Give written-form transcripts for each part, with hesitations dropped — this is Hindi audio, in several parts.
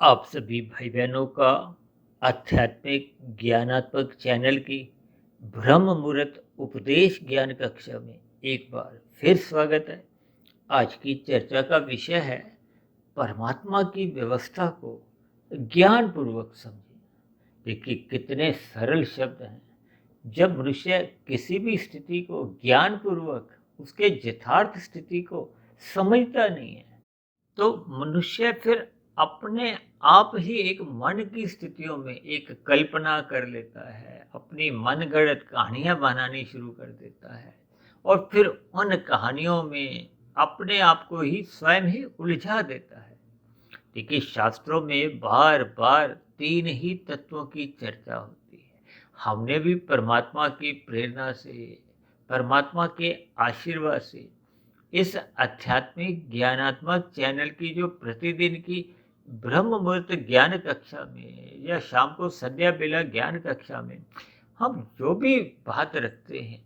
आप सभी भाई बहनों का आध्यात्मिक ज्ञानात्मक चैनल की ब्रह्म मुहूर्त उपदेश ज्ञान कक्षा में एक बार फिर स्वागत है। आज की चर्चा का विषय है परमात्मा की व्यवस्था को ज्ञान पूर्वक समझें। देखिए कितने सरल शब्द हैं। जब मनुष्य किसी भी स्थिति को ज्ञान पूर्वक उसके यथार्थ स्थिति को समझता नहीं है तो मनुष्य फिर अपने आप ही एक मन की स्थितियों में एक कल्पना कर लेता है, अपनी मनगढ़ंत कहानियाँ बनानी शुरू कर देता है और फिर उन कहानियों में अपने आप को ही स्वयं ही उलझा देता है। देखिए शास्त्रों में बार-बार 3 ही तत्वों की चर्चा होती है। हमने भी परमात्मा की प्रेरणा से, परमात्मा के आशीर्वाद से इस आध्यात्मिक ज्ञानात्मक चैनल की जो प्रतिदिन की ब्रह्म मुहूर्त ज्ञान कक्षा में या शाम को संध्या बेला ज्ञान कक्षा में हम जो भी बात रखते हैं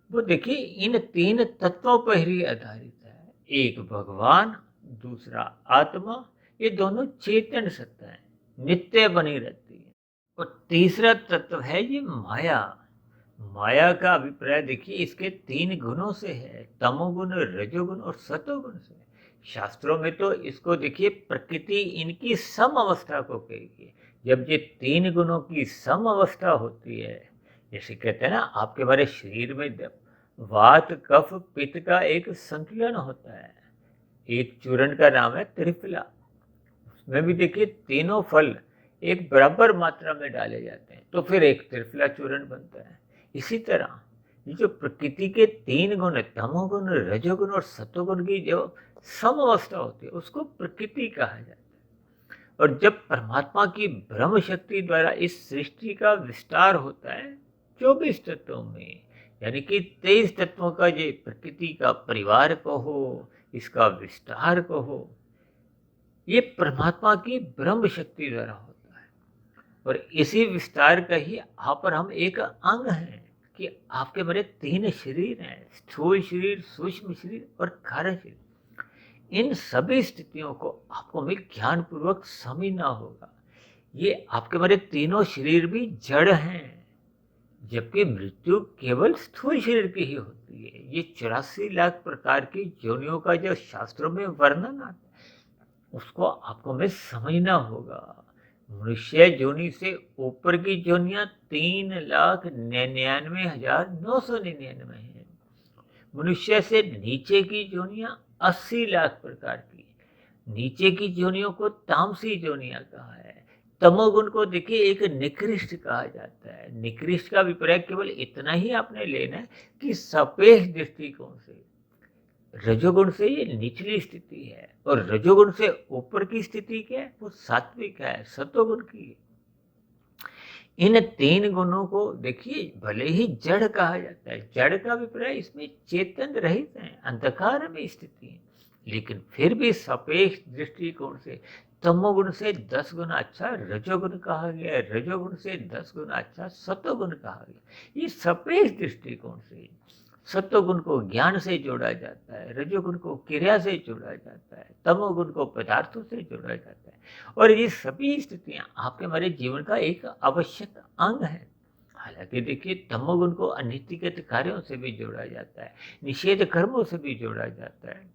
वो देखिए इन 3 तत्वों पर ही आधारित है। एक भगवान, दूसरा आत्मा, ये दोनों चेतन सत्ता है, नित्य बनी रहती है। और तीसरा तत्व है ये माया। माया का अभिप्राय देखिए इसके 3 गुणों से है, तमोगुण, रजोगुण और सतोगुण से। शास्त्रों में तो इसको देखिए प्रकृति इनकी सम अवस्था को कही है। जब ये 3 गुणों की सम अवस्था होती है, जैसे कहते हैं ना आपके हमारे शरीर में जब वात, कफ, पित्त का एक संतुलन होता है। एक चूर्ण का नाम है त्रिफला। उसमें भी देखिए तीनों फल एक बराबर मात्रा में डाले जाते हैं तो फिर एक त्रिफला चूर्ण बनता है। इसी तरह ये जो प्रकृति के 3 गुण तमोगुण, रजोगुण और सतोगुण की जो सम अवस्था होती है उसको प्रकृति कहा जाता है। और जब परमात्मा की ब्रह्म शक्ति द्वारा इस सृष्टि का विस्तार होता है 24 तत्वों में, यानी कि 23 तत्वों का ये प्रकृति का परिवार कहो, इसका विस्तार कहो, ये परमात्मा की ब्रह्म शक्ति द्वारा होता है। और इसी विस्तार का ही यहाँ पर हम एक अंग हैं कि आपके मेरे 3 शरीर हैं, स्थूल शरीर, सूक्ष्म शरीर और कार्य शरीर। इन सभी स्थितियों को आपको हमें ज्ञान पूर्वक समझना होगा। ये आपके मेरे तीनों शरीर भी जड़ हैं, जबकि मृत्यु केवल स्थूल शरीर की ही होती है। ये 84 लाख प्रकार की योनियों का जो शास्त्रों में वर्णन आता है उसको आपको हमें समझना होगा। मनुष्य योनि से ऊपर की योनियां 3,99,999 है। मनुष्य से नीचे की योनियां 80 लाख प्रकार की। नीचे की योनियों को तामसी योनियां कहा है। तमोगुण को देखिए एक निकृष्ट कहा जाता है। निकृष्ट का अभिप्राय केवल इतना ही आपने लेना है कि सापेक्ष दृष्टिकोण से रजोगुण से ये निचली स्थिति है और रजोगुण से ऊपर की स्थिति क्या है, वो सात्विक है, सतोगुण की है। इन 3 गुणों को देखिए भले ही जड़ कहा जाता है, जड़ का अभिप्राय इसमें चेतन रहित है, अंधकार में स्थिति है, लेकिन फिर भी सापेक्ष दृष्टिकोण से तमोगुण से 10 गुना अच्छा रजोगुण कहा गया, रजोगुण से 10 गुना अच्छा सतोगुण कहा गया। ये सापेक्ष दृष्टिकोण से सत्वगुण को ज्ञान से जोड़ा जाता है, रजोगुण को क्रिया से जोड़ा जाता है, तमोगुण को पदार्थों से जोड़ा जाता है। और ये सभी स्थितियां आपके हमारे जीवन का एक आवश्यक अंग है। हालांकि देखिए तमोगुण को अनित्यगत कार्यों से भी जोड़ा जाता है, निषेध कर्मों से भी जोड़ा जाता है।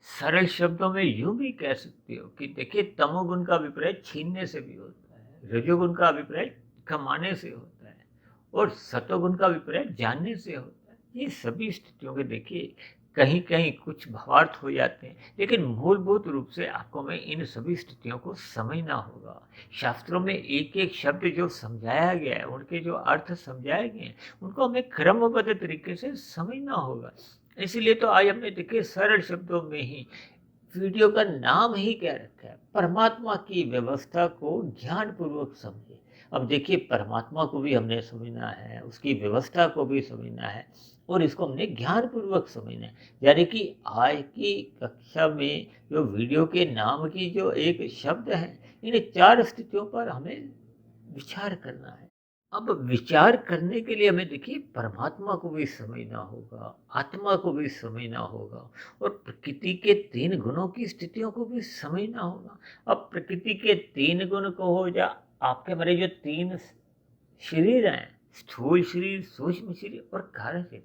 सरल शब्दों में यूं भी कह सकते हो कि देखिए तमोगुण का अभिप्राय छीनने से भी होता है, रजोगुण का अभिप्राय कमाने से होता है और सतोगुण का अभिप्राय जानने से होता है। ये सभी स्थितियों के देखिए कहीं कहीं कुछ भावार्थ हो जाते हैं, लेकिन मूलभूत रूप से आपको में इन सभी स्थितियों को समझना होगा। शास्त्रों में एक एक शब्द जो समझाया गया है, उनके जो अर्थ समझाए गए हैं, उनको हमें क्रमबद्ध तरीके से समझना होगा। इसलिए तो आज हमने देखिए सरल शब्दों में ही वीडियो का नाम ही क्या रखा है, परमात्मा की व्यवस्था को ज्ञान पूर्वक समझे। अब देखिए परमात्मा को भी हमने समझना है, उसकी व्यवस्था को भी समझना है और इसको हमने ज्ञान पूर्वक समझना है। यानी कि आज की कक्षा में जो वीडियो के नाम की जो एक शब्द है, इन 4 स्थितियों पर हमें विचार करना है। अब विचार करने के लिए हमें देखिए परमात्मा को भी समझना होगा, आत्मा को भी समझना होगा और प्रकृति के 3 गुणों की स्थितियों को भी समझना होगा। अब प्रकृति के 3 गुण कहो या आपके हमारे जो 3 शरीर हैं, स्थूल शरीर, सूक्ष्म शरीर और कारण शरीर,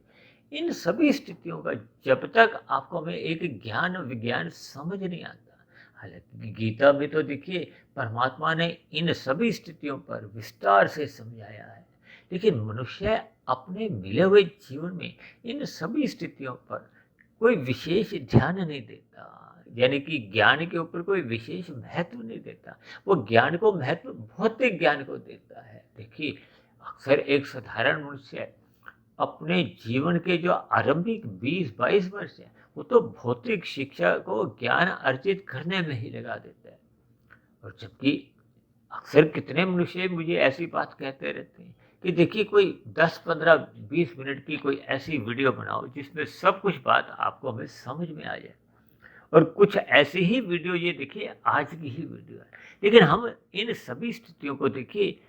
इन सभी स्थितियों का जब तक आपको हमें एक ज्ञान विज्ञान समझ नहीं आता, हालांकि गीता में तो देखिए परमात्मा ने इन सभी स्थितियों पर विस्तार से समझाया है, लेकिन मनुष्य अपने मिले हुए जीवन में इन सभी स्थितियों पर कोई विशेष ध्यान नहीं देता, यानी कि ज्ञान के ऊपर कोई विशेष महत्व नहीं देता। वो ज्ञान को महत्व भौतिक ज्ञान को देता है। देखिए अक्सर एक साधारण मनुष्य अपने जीवन के जो आरंभिक 20-22 वर्ष है वो तो भौतिक शिक्षा को ज्ञान अर्जित करने में ही लगा देता है। और जबकि अक्सर कितने मनुष्य मुझे ऐसी बात कहते रहते हैं कि देखिए कोई 10-15-20 मिनट की कोई ऐसी वीडियो बनाओ जिसमें सब कुछ बात आपको हमें समझ में आ जाए। और कुछ ऐसी ही वीडियो ये देखिए आज की ही वीडियो है, लेकिन हम इन सभी स्थितियों को देखिए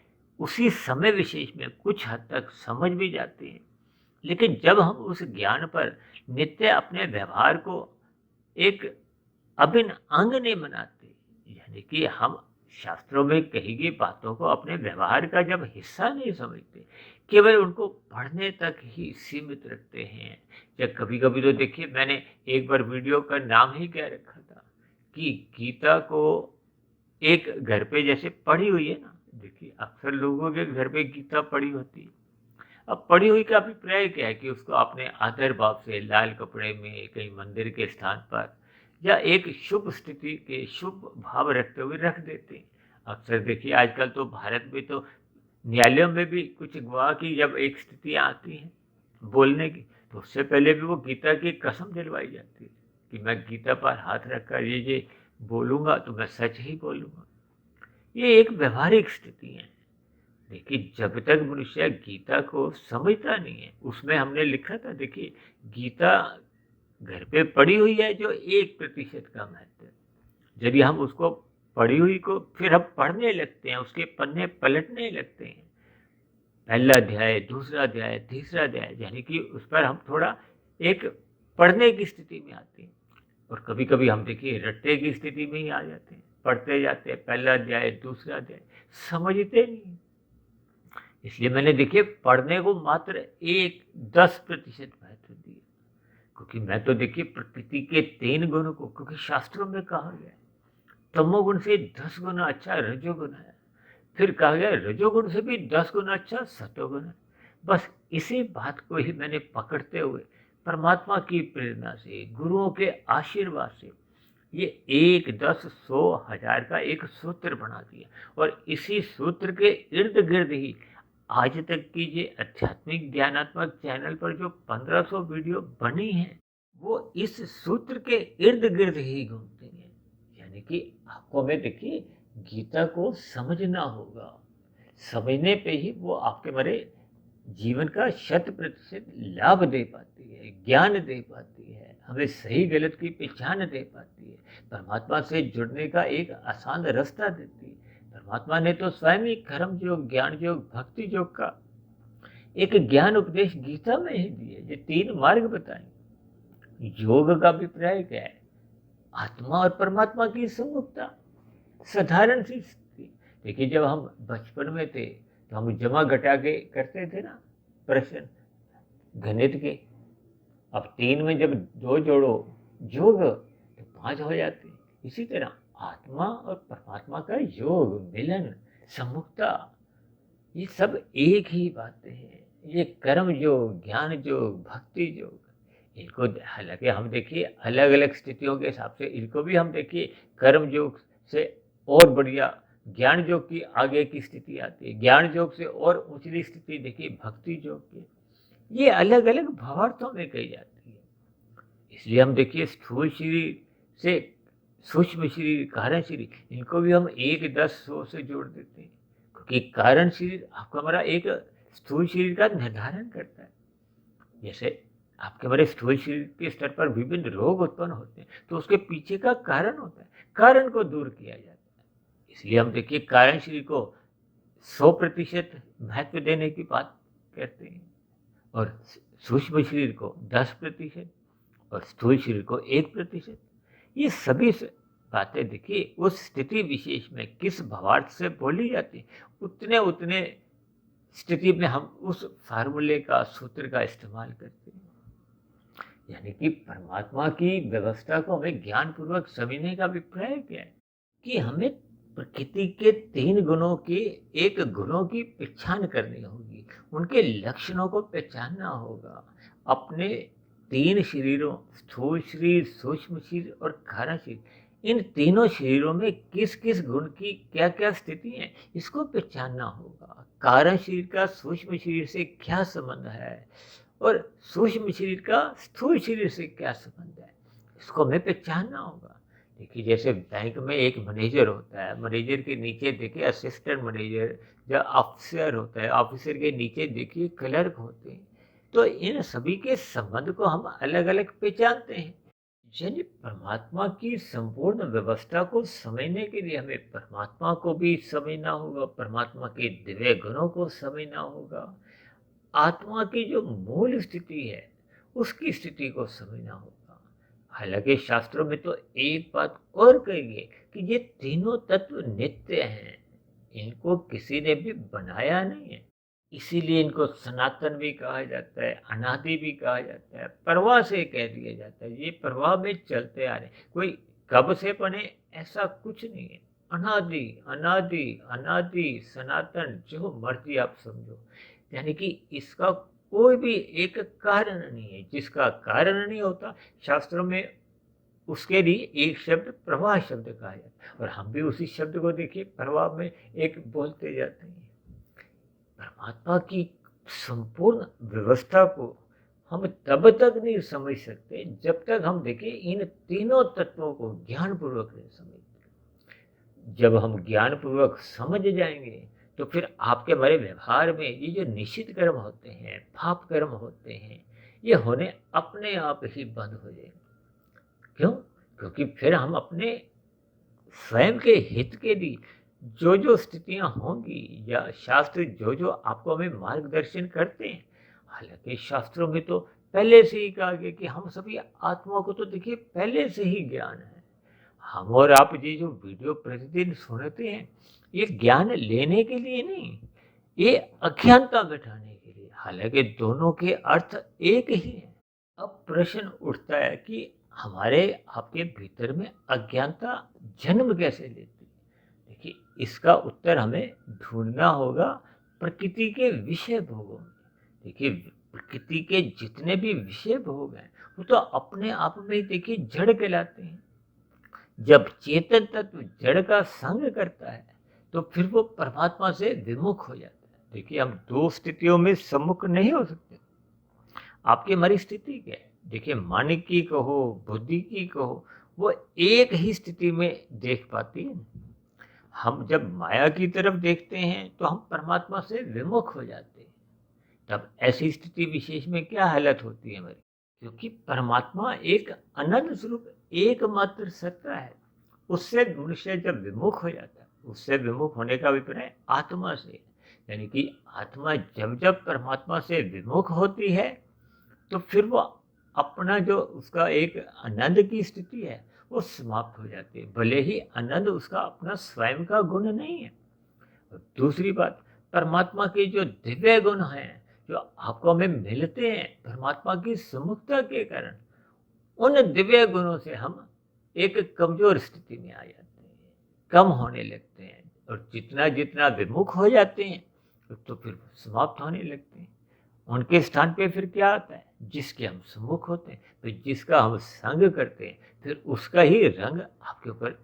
उसी समय विशेष में कुछ हद तक समझ भी जाते हैं, लेकिन जब हम उस ज्ञान पर नित्य अपने व्यवहार को एक अभिन्न अंग नहीं बनाते, यानी कि हम शास्त्रों में कही गई बातों को अपने व्यवहार का जब हिस्सा नहीं समझते, केवल उनको पढ़ने तक ही सीमित रखते हैं। या कभी कभी तो देखिए मैंने एक बार वीडियो का नाम ही क्या रखा था कि गीता को एक घर पे जैसे पढ़ी हुई है ना, देखिए अक्सर लोगों के घर पे गीता पढ़ी होती है। अब पढ़ी हुई का अभिप्राय क्या है कि उसको आपने आदर भाव से लाल कपड़े में कहीं मंदिर के स्थान पर या एक शुभ स्थिति के शुभ भाव रखते हुए रख देते हैं। अक्सर देखिए आजकल तो भारत में तो न्यायालयों में भी कुछ गवाह की जब एक स्थितियाँ आती हैं बोलने की, तो उससे पहले भी वो गीता की कसम दिलवाई जाती है कि मैं गीता पर हाथ रखकर ये बोलूँगा तो मैं सच ही बोलूँगा। ये एक व्यवहारिक स्थिति है। देखिए जब तक मनुष्य गीता को समझता नहीं है, उसमें हमने लिखा था देखिए गीता घर पे पड़ी हुई है जो 1% का महत्व है। यदि हम उसको पढ़ी हुई को फिर हम पढ़ने लगते हैं, उसके पन्ने पलटने लगते हैं, पहला अध्याय, दूसरा अध्याय, तीसरा अध्याय, यानी कि उस पर हम थोड़ा एक पढ़ने की स्थिति में आते हैं। और कभी कभी हम देखिए रट्टे की स्थिति में ही आ जाते हैं, पढ़ते जाते हैं, पहला अध्याय, दूसरा अध्याय, समझते नहीं। इसलिए मैंने देखिए पढ़ने को मात्र 10% महत्व दिया, क्योंकि मैं तो देखिए प्रकृति के 3 गुणों को, क्योंकि शास्त्रों में कहा गया है तमोगुण से 10 गुना अच्छा रजोगुण है, फिर कहा गया रजोगुण से भी 10 गुना अच्छा सतोगुण है। बस इसी बात को ही मैंने पकड़ते हुए परमात्मा की प्रेरणा से, गुरुओं के आशीर्वाद से ये 1, 10, 100, 1000 का एक सूत्र बना दिया। और इसी सूत्र के इर्द गिर्द ही आज तक की ये आध्यात्मिक ज्ञानात्मक चैनल पर जो 1500 वीडियो बनी है वो इस सूत्र के इर्द गिर्द ही घूमते हैं। यानी कि आपको हमें देखिए गीता को समझना होगा, समझने पे ही वो आपके मेरे जीवन का 100% लाभ दे पाती है, ज्ञान दे पाती है, हमें सही गलत की पहचान दे पाती है, परमात्मा से जुड़ने का एक आसान रास्ता देती है। परमात्मा ने तो स्वयं ही कर्म योग, ज्ञान योग, भक्ति योग का एक ज्ञान उपदेश गीता में ही दिए, ये 3 मार्ग बताए। योग का अभिप्राय क्या है? आत्मा और परमात्मा की सम्मुखता, साधारण सी स्थिति। देखिए जब हम बचपन में थे तो हम जमा घटा के करते थे ना प्रश्न गणित के। अब 3 में जब 2 जोड़ो योग तो 5 हो जाते। इसी तरह आत्मा और परमात्मा का योग, मिलन, सम्मुखता, ये सब एक ही बातें हैं। ये कर्म योग, ज्ञान योग, भक्ति योग, इनको हालांकि हम देखिए अलग अलग स्थितियों के हिसाब से इनको भी हम देखिए कर्म योग से और बढ़िया ज्ञान योग की आगे की स्थिति आती है, ज्ञान योग से और ऊंचली स्थिति देखिए भक्ति योग की। ये अलग अलग भावार्थों में कही जाती है। इसलिए हम देखिए स्थूल शरीर से सूक्ष्म शरीर, कारण शरीर, इनको भी हम 1, 10, 100 से जोड़ देते हैं, क्योंकि कारण शरीर आपका हमारा एक स्थूल शरीर का निर्धारण करता है। जैसे आपके हमारे स्थूल शरीर के स्तर पर विभिन्न रोग उत्पन्न होते हैं तो उसके पीछे का कारण होता है, कारण को दूर किया जाता है। इसलिए हम देखिए कारण शरीर को 100% महत्व देने की बात करते हैं और सूक्ष्म शरीर को 10% और स्थूल शरीर को 1%। ये सभी बातें देखिए उस स्थिति विशेष में किस भावार्थ से बोली जाती है, उतने उतने स्थिति में हम उस फार्मूले का सूत्र का इस्तेमाल करते हैं। यानी कि परमात्मा की व्यवस्था को हमें ज्ञानपूर्वक समझने का अभिप्राय क्या है कि हमें प्रकृति के 3 गुणों के एक गुणों की पहचान करनी होगी, उनके लक्षणों को पहचानना होगा। अपने 3 शरीरों स्थूल शरीर, सूक्ष्म शरीर और कारण शरीर, इन तीनों शरीरों में किस किस गुण की क्या क्या स्थिति है, इसको पहचानना होगा। कारण शरीर का सूक्ष्म शरीर से क्या संबंध है और सूक्ष्म शरीर का स्थूल शरीर से क्या संबंध है, इसको हमें पहचानना होगा। देखिए जैसे बैंक में एक मैनेजर होता है, मैनेजर के नीचे देखिए असिस्टेंट मैनेजर या ऑफिसर होता है, ऑफिसर के नीचे देखिए क्लर्क होते हैं। तो इन सभी के संबंध को हम अलग अलग पहचानते हैं। यानी परमात्मा की संपूर्ण व्यवस्था को समझने के लिए हमें परमात्मा को भी समझना होगा, परमात्मा के दिव्य गुणों को समझना होगा, आत्मा की जो मूल स्थिति है उसकी स्थिति को समझना होगा। हालांकि शास्त्रों में तो एक बात और कही है कि ये तीनों तत्व नित्य हैं, इनको किसी ने भी बनाया नहीं है, इसीलिए इनको सनातन भी कहा जाता है, अनादि भी कहा जाता है, प्रवाह से कह दिया जाता है। ये प्रवाह में चलते आ रहे, कोई कब से बने ऐसा कुछ नहीं है। अनादि अनादि अनादि सनातन, जो मर्जी आप समझो। यानी कि इसका कोई भी एक कारण नहीं है, जिसका कारण नहीं होता शास्त्रों में उसके लिए एक शब्द प्रवाह शब्द कहा जाता है। और हम भी उसी शब्द को देखिए प्रवाह में एक बोलते जाते हैं। परमात्मा की संपूर्ण व्यवस्था को हम तब तक नहीं समझ सकते जब तक हम देखें इन तीनों तत्वों को ज्ञानपूर्वक नहीं समझते। जब हम ज्ञानपूर्वक समझ जाएंगे तो फिर आपके हमारे व्यवहार में ये जो निश्चित कर्म होते हैं, पाप कर्म होते हैं, ये होने अपने आप ही बंद हो जाएंगे। क्यों? क्योंकि फिर हम अपने स्वयं के हित के लिए जो जो स्थितियां होंगी या शास्त्र जो जो आपको हमें मार्गदर्शन करते हैं, हालांकि शास्त्रों में तो पहले से ही कहा गया कि हम सभी आत्मा को तो देखिए पहले से ही ज्ञान है। हम और आप ये जो वीडियो प्रतिदिन सुनते हैं, ये ज्ञान लेने के लिए नहीं, ये अज्ञानता मिटाने के लिए। हालांकि दोनों के अर्थ एक ही है। अब प्रश्न उठता है कि हमारे आपके भीतर में अज्ञानता जन्म कैसे लेती है? देखिए इसका उत्तर हमें ढूंढना होगा प्रकृति के विषय भोगों में। देखिए प्रकृति के जितने भी विषय भोग हैं वो तो अपने आप में ही देखिए जड़ कहलाते हैं। जब चेतन तत्व जड़ का संग करता है तो फिर वो परमात्मा से विमुख हो जाता है। देखिए हम दो स्थितियों में सम्मुख नहीं हो सकते। आपकी हमारी स्थिति क्या है? देखिए मन की कहो, बुद्धि की कहो, वो एक ही स्थिति में देख पाती है। हम जब माया की तरफ देखते हैं तो हम परमात्मा से विमुख हो जाते हैं। तब ऐसी स्थिति विशेष में क्या हालत होती है हमारी? क्योंकि परमात्मा एक अनंत स्वरूप एकमात्र सत्ता है, उससे मनुष्य जब विमुख हो जाता है, उससे विमुख होने का अभिप्राय आत्मा से। यानी कि आत्मा जब जब परमात्मा से विमुख होती है तो फिर वो अपना जो उसका एक आनंद की स्थिति है वो समाप्त हो जाती है, भले ही आनंद उसका अपना स्वयं का गुण नहीं है। और दूसरी बात, परमात्मा के जो दिव्य गुण हैं जो आपको हमें मिलते हैं परमात्मा की सम्मुखता के कारण, उन दिव्य गुणों से हम एक कमजोर स्थिति में आ जाते हैं, कम होने लगते हैं। और जितना जितना विमुख हो जाते हैं तो फिर समाप्त होने लगते हैं। उनके स्थान पे फिर क्या आता है? जिसके हम सम्मुख होते हैं, तो जिसका हम संग करते हैं, फिर उसका ही रंग आपके ऊपर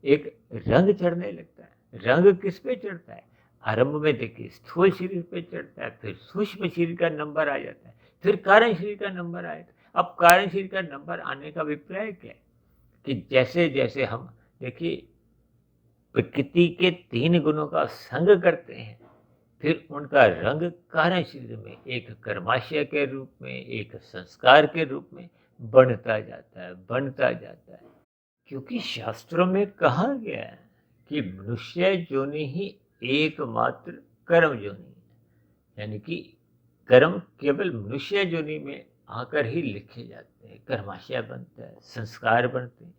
एक रंग चढ़ने लगता है। रंग किस पे चढ़ता है? आरंभ में देखिए स्थूल शरीर पे चढ़ता है, फिर सूक्ष्म शरीर का नंबर आ जाता है, फिर कारण शरीर का नंबर आया। अब कारण शरीर का नंबर आने का अभिप्राय क्या है? कि जैसे जैसे हम देखिए प्रकृति के 3 गुणों का संग करते हैं, फिर उनका रंग कारण शरीर में एक कर्माशय के रूप में, एक संस्कार के रूप में बनता जाता है, बनता जाता है। क्योंकि शास्त्रों में कहा गया है कि मनुष्य योनि ही एकमात्र कर्म योनि है, यानी कि कर्म केवल मनुष्य योनि में आकर ही लिखे जाते हैं, कर्माशय बनता है, संस्कार बनते हैं।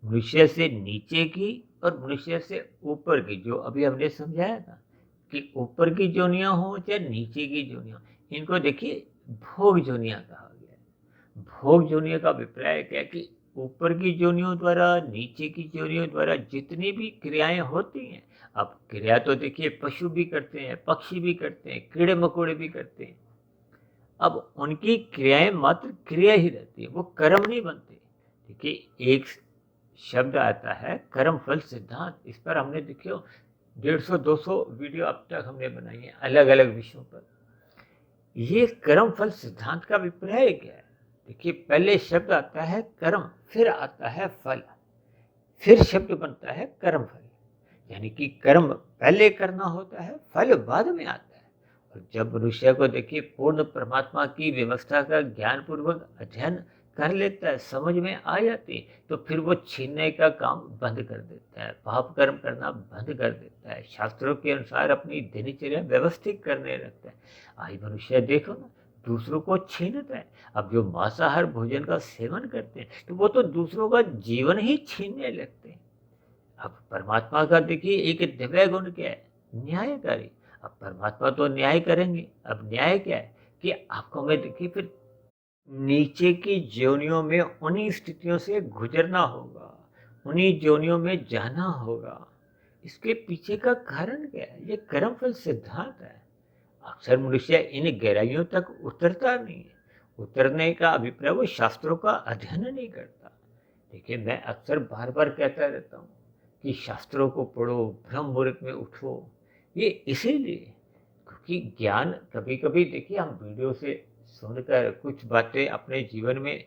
मनुष्य से नीचे की और मनुष्य से ऊपर की, जो अभी हमने समझाया था कि ऊपर की योनियां हो चाहे नीचे की योनियां, इनको देखिए भोग योनियां कहा गया है। भोग योनियों का अभिप्राय क्या है कि ऊपर की योनियों द्वारा, नीचे की योनियों द्वारा जितनी भी क्रियाएं होती हैं, अब क्रिया तो देखिए पशु भी करते हैं, पक्षी भी करते हैं, कीड़े मकोड़े भी करते हैं। अब उनकी क्रियाएं मात्र क्रिया ही रहती है, वो कर्म नहीं बनते। देखिए एक शब्द आता है कर्म फल सिद्धांत, इस पर हमने देखियो 150-200 वीडियो अब तक हमने बनाई है अलग अलग विषयों पर। ये कर्म फल सिद्धांत का अभिप्राय क्या है? देखिए पहले शब्द आता है कर्म, फिर आता है फल, फिर शब्द बनता है कर्म फल, यानी कि कर्म पहले करना होता है, फल बाद में आता है। और जब मनुष्य को देखिए पूर्ण परमात्मा की व्यवस्था का ज्ञान पूर्वक अध्ययन कर लेता है, समझ में आ जाती है, तो फिर वो छीनने का काम बंद कर देता है, पाप कर्म करना बंद कर देता है, शास्त्रों के अनुसार अपनी दिनचर्या व्यवस्थित करने लगता है। आई मनुष्य देखो ना, दूसरों को छीनता है। अब जो मांसाहार भोजन का सेवन करते हैं, तो वो तो दूसरों का जीवन ही छीनने लगते हैं। अब परमात्मा का देखिए एक दिव्य गुण क्या है? न्यायकारी। अब परमात्मा तो न्याय करेंगे। अब न्याय क्या है कि आपको मैं देखिए फिर नीचे की योनियों में उन्हीं स्थितियों से गुजरना होगा, उन्हीं योनियों में जाना होगा। इसके पीछे का कारण क्या है? ये कर्मफल सिद्धांत है। अक्सर मनुष्य इन गहराइयों तक उतरता नहीं है। उतरने का अभिप्राय वो शास्त्रों का अध्ययन नहीं करता। देखिए मैं अक्सर बार बार कहता रहता हूँ कि शास्त्रों को पढ़ो, ब्रह्म मुहूर्त में उठो। ये इसीलिए क्योंकि ज्ञान कभी कभी देखिए हम वीडियो से सुनकर कुछ बातें अपने जीवन में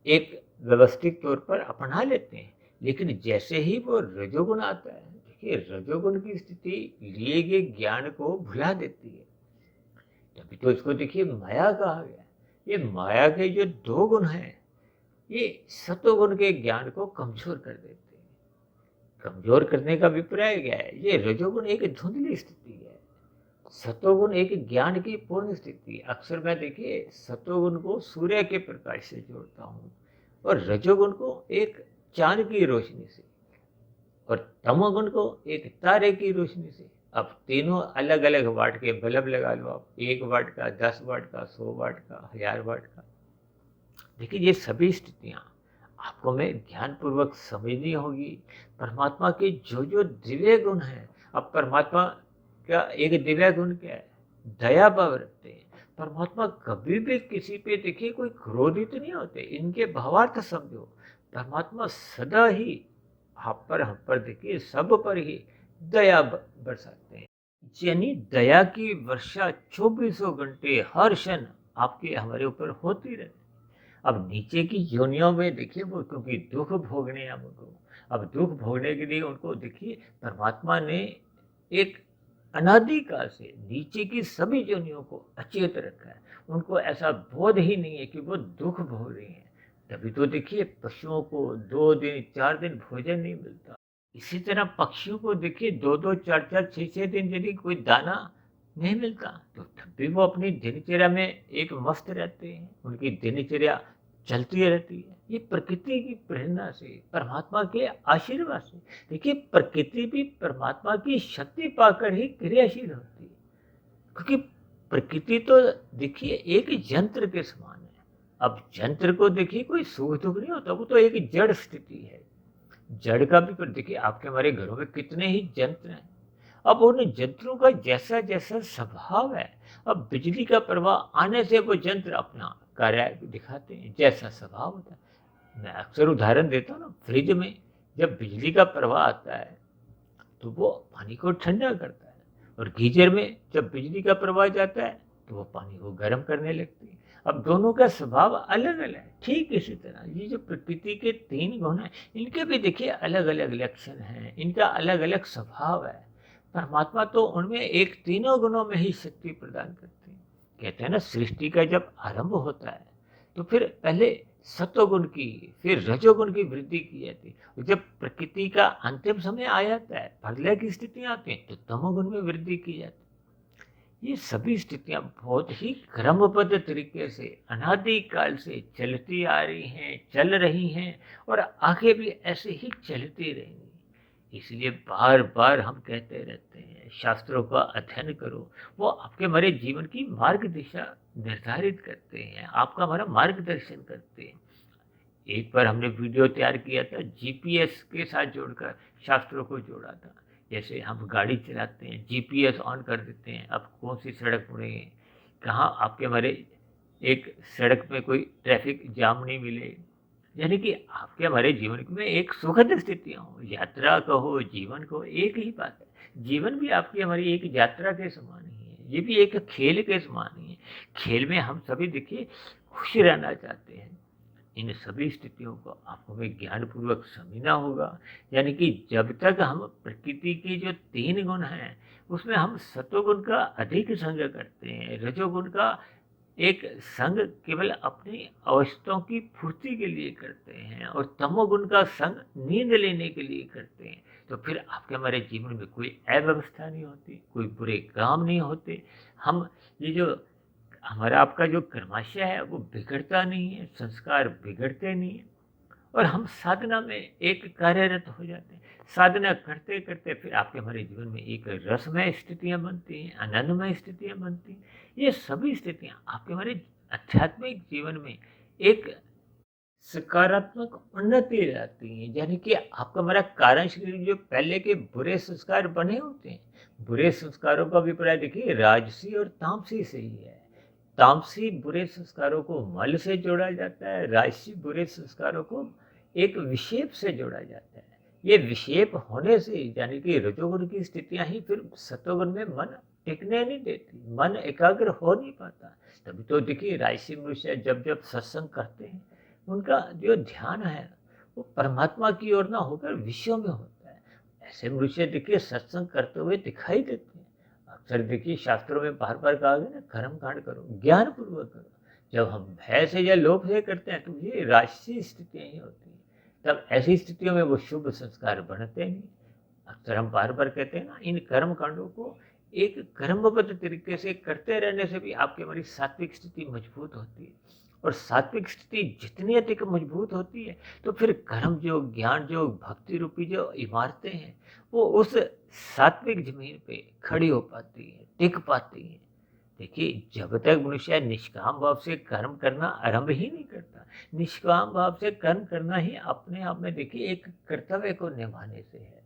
एक व्यवस्थित तौर पर अपना लेते हैं, लेकिन जैसे ही वो रजोगुण आता है, देखिए रजोगुण की स्थिति लिए गए ज्ञान को भुला देती है। तभी तो इसको देखिए माया कहा गया। ये माया के जो दो गुण हैं, ये सतोगुण के ज्ञान को कमजोर कर देते हैं। कमजोर करने का अभिप्राय क्या है? ये रजोगुण एक धुंधली स्थिति है, सतोगुण एक ज्ञान की पूर्ण स्थिति। अक्सर मैं देखिए सतोगुण को सूर्य के प्रकाश से जोड़ता हूँ और रजोगुण को एक चांद की रोशनी से और तमोगुण को एक तारे की रोशनी से। अब तीनों अलग अलग वाट के बल्ब लगा लो आप, 1 वाट का, 10 वाट का, 100 वाट का, 1000 वाट का। देखिए ये सभी स्थितियाँ आपको मैं ज्ञान पूर्वक समझनी होगी। परमात्मा के जो जो दिव्य गुण हैं, अब परमात्मा का एक दिव्य गुण क्या है? दया भाव रखते हैं। परमात्मा कभी भी किसी पे देखिए कोई क्रोधित नहीं होते। इनके भावार्थ समझो, परमात्मा सदा ही आप पर, हम पर देखिए सब पर ही दया बरसाते हैं। यानी दया की वर्षा 24 घंटे हर क्षण आपके हमारे ऊपर होती रहती है। अब नीचे की योनियों में देखिए वो क्योंकि दुख भोगने हैं हमको, अब दुख भोगने के लिए उनको देखिए परमात्मा ने एक अनादिकाल से नीचे की सभी योनियों को अचेत रखा है। उनको ऐसा बोध ही नहीं है कि वो दुख भोग रही हैं। तभी तो देखिए पशुओं को 2 दिन 4 दिन भोजन नहीं मिलता। इसी तरह पक्षियों को देखिए 2-2 4-4 6-6 दिन यदि कोई दाना नहीं मिलता, तो तब भी वो अपनी दिनचर्या में एक मस्त रहते हैं। उनकी दिनचर्या चलती रहती है। ये प्रकृति की प्रेरणा से, परमात्मा के आशीर्वाद से। देखिए प्रकृति भी परमात्मा की शक्ति पाकर ही क्रियाशील होती है, क्योंकि प्रकृति तो देखिए एक यंत्र के समान है। अब यंत्र को देखिए कोई सुख दुख नहीं होता, वो तो एक जड़ स्थिति है। जड़ का भी पर देखिए आपके हमारे घरों में कितने ही यंत्र हैं। अब उन यंत्रों का जैसा जैसा स्वभाव है, अब बिजली का प्रवाह आने से वो यंत्र अपना कार्य दिखाते हैं, जैसा स्वभाव होता है। मैं अक्सर उदाहरण देता हूँ ना, फ्रिज में जब बिजली का प्रवाह आता है तो वो पानी को ठंडा करता है, और गीजर में जब बिजली का प्रवाह जाता है तो वो पानी को गर्म करने लगती है। अब दोनों का स्वभाव अलग अलग है। ठीक इसी तरह ये जो प्रकृति के 3 गुण हैं, इनके भी देखिए अलग अलग लक्षण हैं, इनका अलग अलग स्वभाव है। परमात्मा तो उनमें एक तीनों गुणों में ही शक्ति प्रदान करते हैं। कहते हैं ना, सृष्टि का जब आरंभ होता है तो फिर पहले सतोगुण की, फिर रजोगुण की वृद्धि की जाती है। और जब प्रकृति का अंतिम समय आ जाता है, प्रलय की स्थितियाँ आती हैं, तो तमोगुण में वृद्धि की जाती है। ये सभी स्थितियाँ बहुत ही क्रमबद्ध तरीके से अनादिकाल से चलती आ रही हैं, चल रही हैं और आगे भी ऐसे ही चलती रहेंगी। इसलिए बार-बार हम कहते रहते हैं, शास्त्रों का अध्ययन करो, वो आपके हमारे जीवन की मार्ग दिशा निर्धारित करते हैं, आपका हमारा मार्गदर्शन करते हैं। एक बार हमने वीडियो तैयार किया था, जीपीएस के साथ जोड़कर शास्त्रों को जोड़ा था। जैसे हम गाड़ी चलाते हैं, जीपीएस ऑन कर देते हैं, अब कौन सी सड़क मुड़ेंगे, कहाँ आपके हमारे एक सड़क में कोई ट्रैफिक जाम नहीं मिले। यानी कि आपके हमारे जीवन में एक सुखद स्थितियाँ हों, यात्रा कहो, जीवन कहो, एक ही बात है। जीवन भी आपकी हमारी एक यात्रा के समान ही है, ये भी एक खेल के समान ही है। खेल में हम सभी देखिए खुश रहना चाहते हैं। इन सभी स्थितियों को आपको हमें ज्ञानपूर्वक समझना होगा। यानी कि जब तक हम प्रकृति के जो 3 गुण हैं, उसमें हम सतोगुण का अधिक संग करते हैं, रजोगुण का एक संग केवल अपनी आवश्यकताओं की पूर्ति के लिए करते हैं और तमोगुण का संग नींद लेने के लिए करते हैं, तो फिर आपके हमारे जीवन में कोई अव्यवस्था नहीं होती, कोई बुरे काम नहीं होते। हम ये जो हमारा आपका जो कर्माशय है वो बिगड़ता नहीं है, संस्कार बिगड़ते नहीं हैं और हम साधना में एक कार्यरत हो जाते हैं। साधना करते करते फिर आपके हमारे जीवन में एक रसमय स्थितियाँ बनती हैं, आनंदमय स्थितियाँ बनती हैं। ये सभी स्थितियाँ आपके हमारे आध्यात्मिक जीवन में एक सकारात्मक उन्नति लाती हैं। यानी कि आपका हमारा कारण शरीर जो पहले के बुरे संस्कार बने होते हैं, बुरे संस्कारों का अभिप्राय देखिए राजसी और तामसी से ही है। तामसी बुरे संस्कारों को मल से जोड़ा जाता है, राजसी बुरे संस्कारों को एक विक्षेप से जोड़ा जाता है। ये विक्षेप होने से यानी कि रजोगुण की स्थितियां ही फिर सतोगुण में मन टिकने नहीं देती, मन एकाग्र हो नहीं पाता। तभी तो देखिए राजसी मनुष्य जब जब सत्संग करते हैं, उनका जो ध्यान है वो परमात्मा की ओर ना होकर विषयों में होता है। ऐसे मनुष्य देखिए सत्संग करते हुए दिखाई देते हैं। अक्सर देखिए शास्त्रों में बार बार कहा गया ना, कर्म कांड करो, ज्ञान पूर्वक करो। जब हम भय से या लोभ से करते हैं तो ये राजसी स्थितियाँ ही होती हैं। तब ऐसी स्थितियों में वो शुभ संस्कार बनते नहीं। अक्सर हम बार बार कहते हैं ना, इन कर्म कांडों को एक कर्मबद्ध तरीके से करते रहने से भी आपकी हमारी सात्विक स्थिति मजबूत होती है। और सात्विक स्थिति जितनी अधिक मजबूत होती है, तो फिर कर्म योग, ज्ञान योग, भक्ति रूपी जो इमारतें हैं, वो उस सात्विक जमीन पे खड़ी हो पाती हैं, टिक पाती हैं। देखिए, जब तक मनुष्य निष्काम भाव से कर्म करना आरंभ ही नहीं करता, निष्काम भाव से कर्म करना ही अपने आप में देखिए एक कर्तव्य को निभाने से है।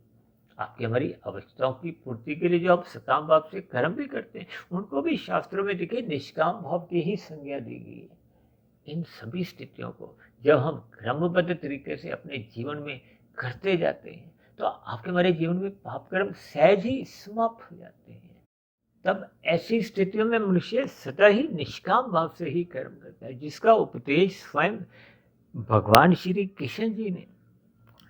आपकी हमारी आवश्यकताओं की पूर्ति के लिए जो आप सकाम भाव से कर्म भी करते हैं, उनको भी शास्त्रों में देखिए निष्काम भाव की ही संज्ञा दी गई है। इन सभी स्थितियों को जब हम क्रमबद्ध तरीके से अपने जीवन में करते जाते हैं, तो आपके हमारे जीवन में पाप कर्म सहज ही समाप्त हो जाते हैं। तब ऐसी स्थितियों में मनुष्य सदा ही निष्काम भाव से ही कर्म करता है, जिसका उपदेश स्वयं भगवान श्री कृष्ण जी ने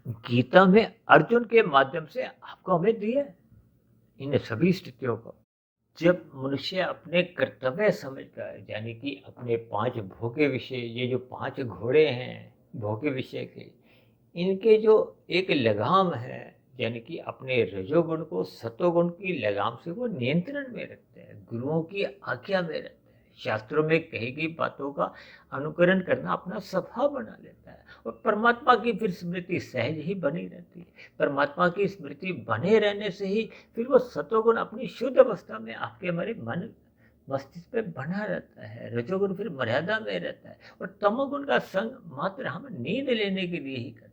गीता में अर्जुन के माध्यम से आपको हमें दिया है। इन सभी स्थितियों को जब मनुष्य अपने कर्तव्य समझता है, यानी कि अपने 5 भोगे विषय, ये जो 5 घोड़े हैं भोगे विषय के, इनके जो एक लगाम है, यानी कि अपने रजोगुण को सतोगुण की लगाम से वो नियंत्रण में रखते हैं, गुरुओं की आज्ञा में रहते हैं, शास्त्रों में कही गई बातों का अनुकरण करना अपना स्वभाव बना लेता है और परमात्मा की फिर स्मृति सहज ही बनी रहती है। परमात्मा की स्मृति बने रहने से ही फिर वो सतोगुण अपनी शुद्ध अवस्था में आपके हमारे मन मस्तिष्क पे बना रहता है, रजोगुण फिर मर्यादा में रहता है और तमोगुण का संग मात्र हम नींद लेने के लिए ही करते हैं।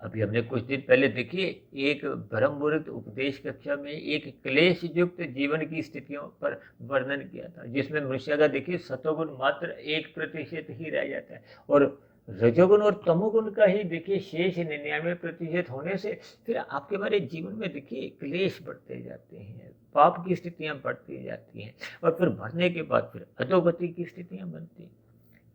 अभी हमने कुछ दिन पहले देखिए एक ब्रह्म मुहूर्त उपदेश कक्षा में एक क्लेश युक्त जीवन की स्थितियों पर वर्णन किया था, जिसमें मनुष्य का देखिए सतोगुण मात्र 1% ही रह जाता है और रजोगुण और तमोगुण का ही देखिए शेष 99% होने से फिर आपके हमारे जीवन में देखिए क्लेश बढ़ते जाते हैं, पाप की स्थितियां बढ़ती जाती हैं और फिर बढ़ने के बाद फिर अधोगति की स्थितियां बनती हैं।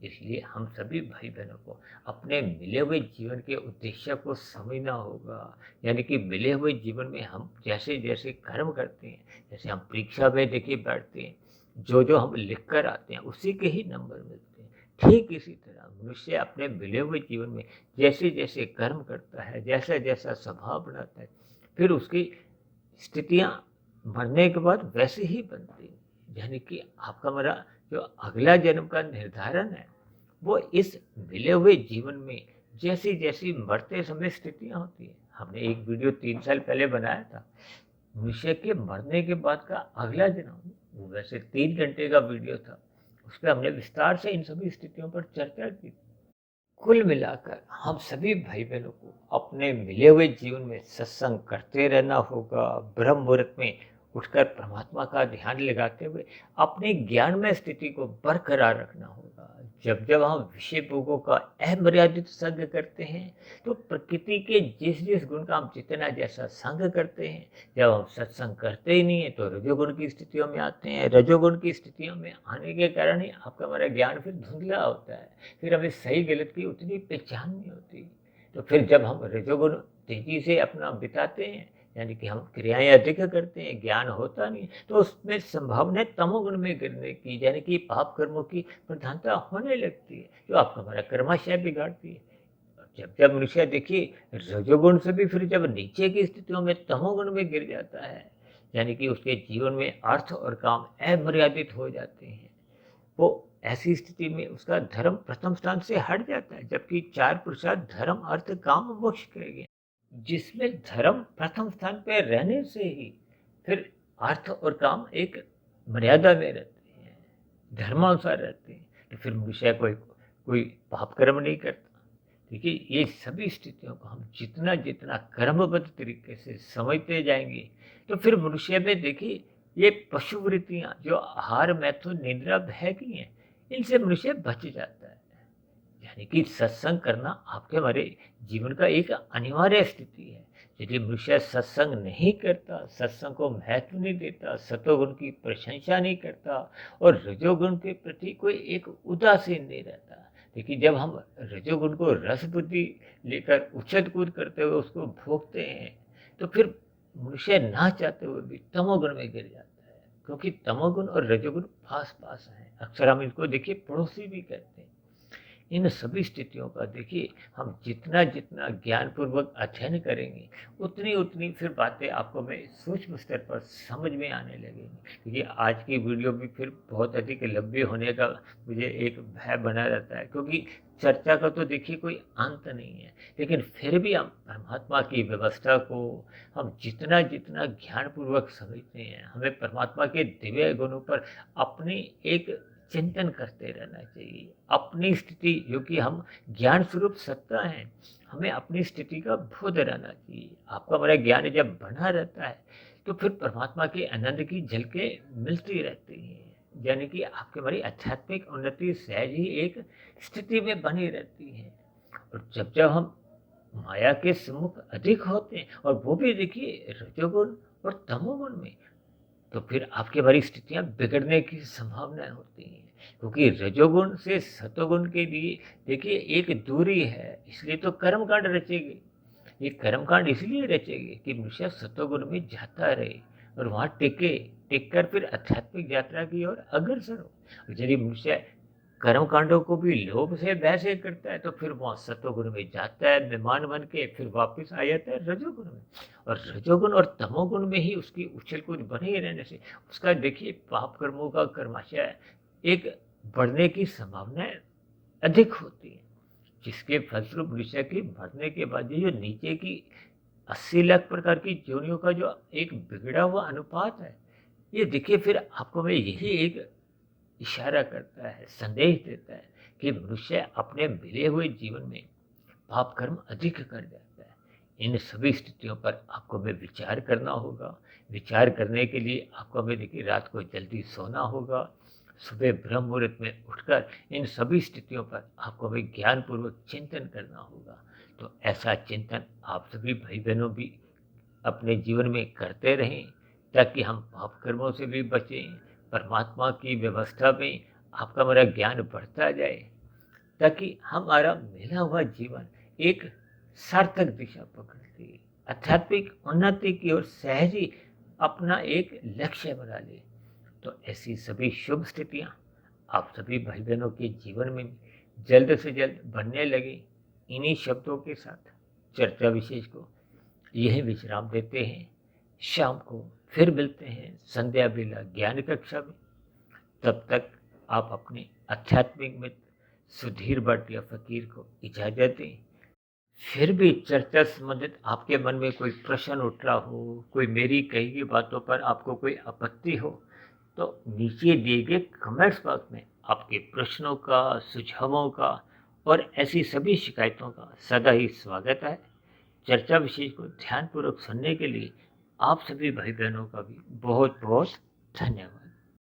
इसलिए हम सभी भाई बहनों को अपने मिले हुए जीवन के उद्देश्य को समझना होगा। यानी कि मिले हुए जीवन में हम जैसे जैसे कर्म करते हैं, जैसे हम परीक्षा में देखिए बैठते हैं, जो जो हम लिख कर आते हैं उसी के ही नंबर मिलते हैं। ठीक इसी तरह मनुष्य अपने मिले हुए जीवन में जैसे जैसे कर्म करता है, जैसा जैसा स्वभाव बनाता है, फिर उसकी स्थितियाँ मरने के बाद वैसे ही बनती हैं। यानी कि आपका मेरा जो अगला जन्म का निर्धारण है, वो इस मिले हुए जीवन में जैसी-जैसी मरते समय स्थितियाँ होती हैं। हमने एक वीडियो 3 साल पहले बनाया था, मनुष्य के मरने के बाद का अगला जन्म, वो वैसे 3 घंटे का वीडियो था। उसपे हमने विस्तार से इन सभी स्थितियों पर चर्चा की। कुल मिलाकर हम सभी भाई-बहनों को अपने मिले हुए जीवन में सत्संग करते रहना होगा, ब्रह्म मुहूर्त में उठकर परमात्मा का ध्यान लगाते हुए अपने ज्ञानमय स्थिति को बरकरार रखना होगा। जब जब हम विषय भोगों का अमर्यादित संग करते हैं, तो प्रकृति के जिस-जिस गुण का हम जितना जैसा संग करते हैं, जब हम सत्संग करते ही नहीं है तो रजोगुण की स्थितियों में आते हैं। रजोगुण की स्थितियों में आने के कारण ही आपका हमारा ज्ञान फिर धुंधला होता है। फिर हमें सही गलत की उतनी पहचान नहीं होती। तो फिर जब हम रजोगुण तेजी से अपना बिताते हैं, यानी कि हम क्रियाएँ अधिक करते हैं, ज्ञान होता नहीं, तो उसमें संभावना है तमोगुण में गिरने की, यानी कि पाप कर्मों की प्रधानता होने लगती है, जो आपका हमारा कर्माशय बिगाड़ती है। जब जब मनुष्य देखिए रजोगुण से भी फिर जब नीचे की स्थितियों में तमोगुण में गिर जाता है, यानी कि उसके जीवन में अर्थ और काम अमर्यादित हो जाते हैं, वो ऐसी स्थिति में उसका धर्म प्रथम स्थान से हट जाता है, जबकि 4 पुरुषार्थ धर्म, अर्थ, काम, मोक्ष कहे गए, जिसमें धर्म प्रथम स्थान पे रहने से ही फिर अर्थ और काम एक मर्यादा में रहते हैं, धर्मानुसार रहते हैं। तो फिर मनुष्य कोई कोई पाप कर्म नहीं करता। देखिए ये सभी स्थितियों को हम जितना जितना कर्मबद्ध तरीके से समझते जाएंगे, तो फिर मनुष्य में देखिए ये पशु वृत्तियाँ जो आहार, मैथुन, निद्रा, भय की हैं, इनसे मनुष्य बच जाता है। यानी कि सत्संग करना आपके हमारे जीवन का एक अनिवार्य स्थिति है। यदि मनुष्य सत्संग नहीं करता, सत्संग को महत्व नहीं देता, सतोगुण की प्रशंसा नहीं करता और रजोगुण के प्रति कोई एक उदासीन नहीं रहता। देखिए जब हम रजोगुण को रस बुद्धि लेकर उछल कूद करते हुए उसको भोगते हैं, तो फिर मनुष्य ना चाहते हुए भी तमोगुण में गिर जाता है, क्योंकि तमोगुण और रजोगुण पास-पास हैं। अक्सर हम इनको देखिए पड़ोसी भी कहते हैं। इन सभी स्थितियों का देखिए हम जितना जितना ज्ञानपूर्वक अध्ययन करेंगे, उतनी उतनी फिर बातें आपको मैं सूक्ष्म स्तर पर समझ में आने लगेंगी। क्योंकि आज की वीडियो भी फिर बहुत अधिक लंबी होने का मुझे एक भय बना रहता है, क्योंकि चर्चा का तो देखिए कोई अंत नहीं है, लेकिन फिर भी हम परमात्मा की व्यवस्था को हम जितना जितना ज्ञानपूर्वक समझते हैं, हमें परमात्मा के दिव्य गुणों पर अपनी एक चिंतन करते रहना चाहिए। अपनी स्थिति जो कि हम ज्ञान स्वरूप सत्ता है, हमें अपनी स्थिति का बोध रहना चाहिए। आपका हमारा ज्ञान जब बना रहता है, तो फिर परमात्मा के आनंद की झलकें मिलती रहती हैं। यानी कि आपकी हमारी आध्यात्मिक उन्नति सहज ही एक स्थिति में बनी रहती है। और जब जब हम माया के सम्मुख अधिक होते हैं, और वो भी देखिए रजोगुण और तमोगुण में, तो फिर आपकी हमारी स्थितियाँ बिगड़ने की संभावनाएँ होती हैं। क्योंकि रजोगुण से सतोगुण के लिए देखिए एक दूरी है, इसलिए तो कर्मकांड रचेगी। ये कर्मकांड इसलिए रचेगी कि मनुष्य सतोगुण में जाता रहे और वहाँ टिके, टिक कर फिर आध्यात्मिक यात्रा की ओर अग्रसर हो। और यदि मनुष्य कर्म कांडों को भी लोभ से भय से करता है, तो फिर वहाँ सतोगुण में जाता है, मेहमान बन के फिर वापस आ जाता है रजोगुण में। और रजोगुण और तमोगुण में ही उसकी उछल कूद बने रहने से उसका देखिए पाप कर्मों का कर्माशय एक बढ़ने की संभावनाएं अधिक होती है, जिसके फलस्वरूप मनुष्य की मरने के बाद ये जो नीचे की 80 लाख प्रकार की योनियों का जो एक बिगड़ा हुआ अनुपात है, ये देखिए फिर आपको मैं यही एक इशारा करता है, संदेश देता है कि मनुष्य अपने मिले हुए जीवन में पाप कर्म अधिक कर जाता है। इन सभी स्थितियों पर आपको हमें विचार करना होगा। विचार करने के लिए आपको हमें देखिए रात को जल्दी सोना होगा, सुबह ब्रह्म मुहूर्त में उठकर इन सभी स्थितियों पर आपको हमें ज्ञानपूर्वक चिंतन करना होगा। तो ऐसा चिंतन आप सभी भाई बहनों भी अपने जीवन में करते रहें, ताकि हम पाप कर्मों से भी बचें, परमात्मा की व्यवस्था में आपका हमारा ज्ञान बढ़ता जाए, ताकि हमारा मिला हुआ जीवन एक सार्थक दिशा पकड़ ले, आध्यात्मिक उन्नति की ओर सहज ही अपना एक लक्ष्य बना ले। तो ऐसी सभी शुभ स्थितियाँ आप सभी भाई बहनों के जीवन में जल्द से जल्द बनने लगे। इन्हीं शब्दों के साथ चर्चा विशेष को यही विश्राम देते हैं। शाम को फिर मिलते हैं संध्या बेला ज्ञान कक्षा में। तब तक आप अपने आध्यात्मिक मित्र सुधीर भाटिया फकीर को इजाज़त दें। फिर भी चर्चा संबंधित आपके मन में कोई प्रश्न उठ रहा हो, कोई मेरी कही गई बातों पर आपको कोई आपत्ति हो, तो नीचे दिए गए कमेंट्स बॉक्स में आपके प्रश्नों का, सुझावों का और ऐसी सभी शिकायतों का सदा ही स्वागत है। चर्चा विषय को ध्यानपूर्वक सुनने के लिए आप सभी भाई बहनों का भी बहुत बहुत धन्यवाद।